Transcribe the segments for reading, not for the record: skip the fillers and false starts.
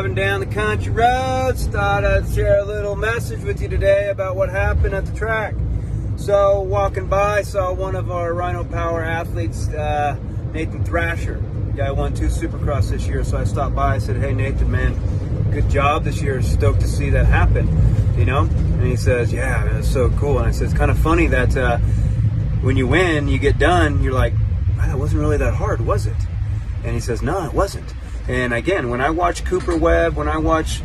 driving down the country roads. Thought I'd share a little message with you today about what happened at the track. So walking by, saw one of our Rhino Power athletes, Nathan Thrasher. The guy won 2 Supercross this year, so I stopped by. I said, "Hey Nathan, man, good job this year. Stoked to see that happen." You know? And he says, "Yeah, man, it's so cool." And I said, "It's kind of funny that when you win, you get done, you're like, wow, that wasn't really that hard, was it?" And he says, "No, it wasn't." And again, when I watch Cooper Webb, when I watch,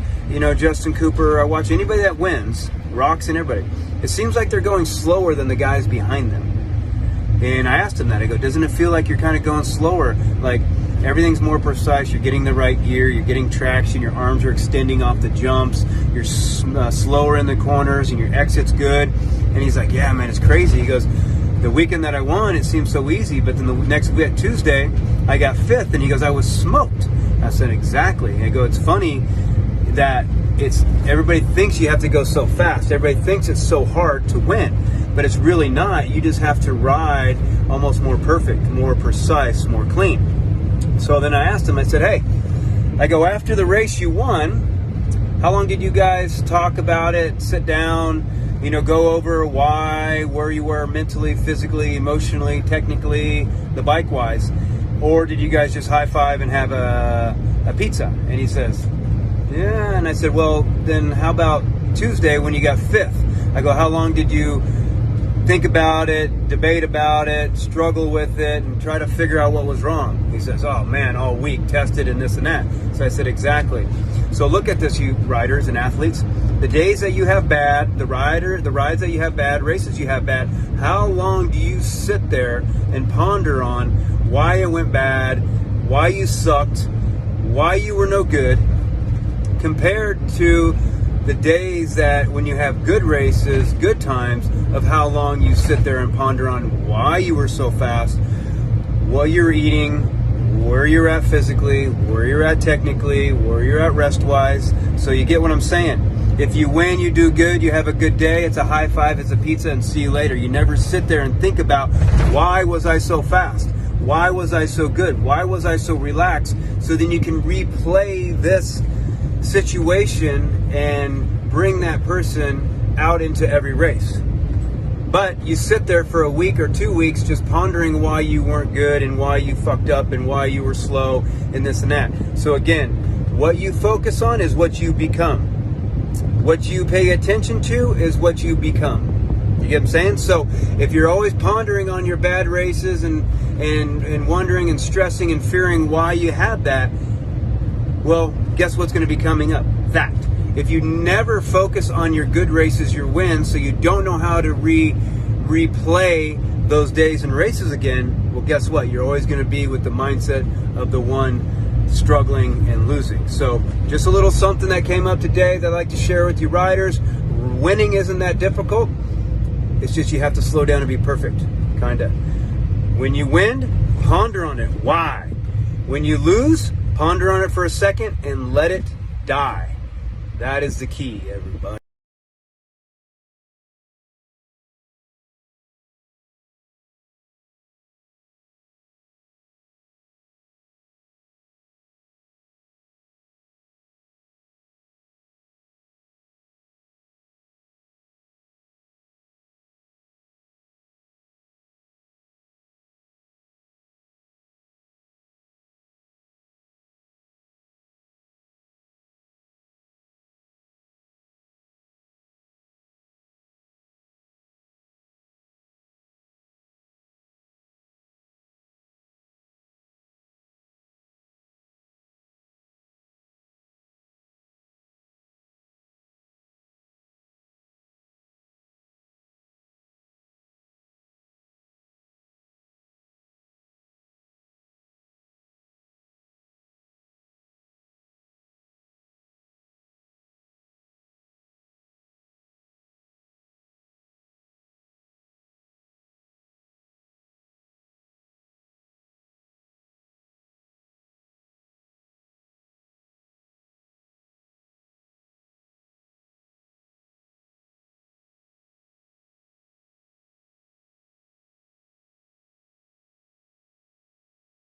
Justin Cooper, I watch anybody that wins, Rocks and everybody, it seems like they're going slower than the guys behind them. And I asked him that. I go, "Doesn't it feel like you're kind of going slower? Like everything's more precise, you're getting the right gear, you're getting traction, your arms are extending off the jumps, you're slower in the corners, and your exit's good." And he's like, "Yeah, man, it's crazy." He goes, "The weekend that I won, it seemed so easy, but then the next week, Tuesday, I got 5th." And he goes, "I was smoked." I said, "Exactly." And I go, "It's funny that everybody thinks you have to go so fast. Everybody thinks it's so hard to win, but it's really not. You just have to ride almost more perfect, more precise, more clean." So then I asked him, I said, "Hey," I go, "after the race you won, how long did you guys talk about it, sit down, go over why, where you were mentally, physically, emotionally, technically, the bike-wise? Or did you guys just high-five and have a pizza?" And he says, "Yeah." And I said, "Well, then how about Tuesday when you got 5th? I go, "How long did you think about it, debate about it, struggle with it, and try to figure out what was wrong?" He says, "Oh man, all week, tested and this and that." So I said, "Exactly. So look at this, you riders and athletes. The days that you have bad, the rides that you have bad, races you have bad, how long do you sit there and ponder on why it went bad, why you sucked, why you were no good, compared to the days that when you have good races, good times, of how long you sit there and ponder on why you were so fast, what you're eating, where you're at physically, where you're at technically, where you're at rest-wise." So you get what I'm saying. If you win, you do good, you have a good day, it's a high five, it's a pizza, and see you later. You never sit there and think about, why was I so fast? Why was I so good? Why was I so relaxed? So then you can replay this situation and bring that person out into every race. But you sit there for a week or 2 weeks just pondering why you weren't good and why you fucked up and why you were slow and this and that. So again, what you focus on is what you become. What you pay attention to is what you become. You get what I'm saying? So if you're always pondering on your bad races and wondering and stressing and fearing why you had that, well, guess what's going to be coming up? That. If you never focus on your good races, your wins, so you don't know how to replay those days and races again, well, guess what? You're always going to be with the mindset of the one struggling and losing. So just a little something that came up today that I'd like to share with you riders. Winning isn't that difficult. It's just you have to slow down and be perfect, kind of. When you win, ponder on it. Why? When you lose, ponder on it for a second and let it die. That is the key, everybody.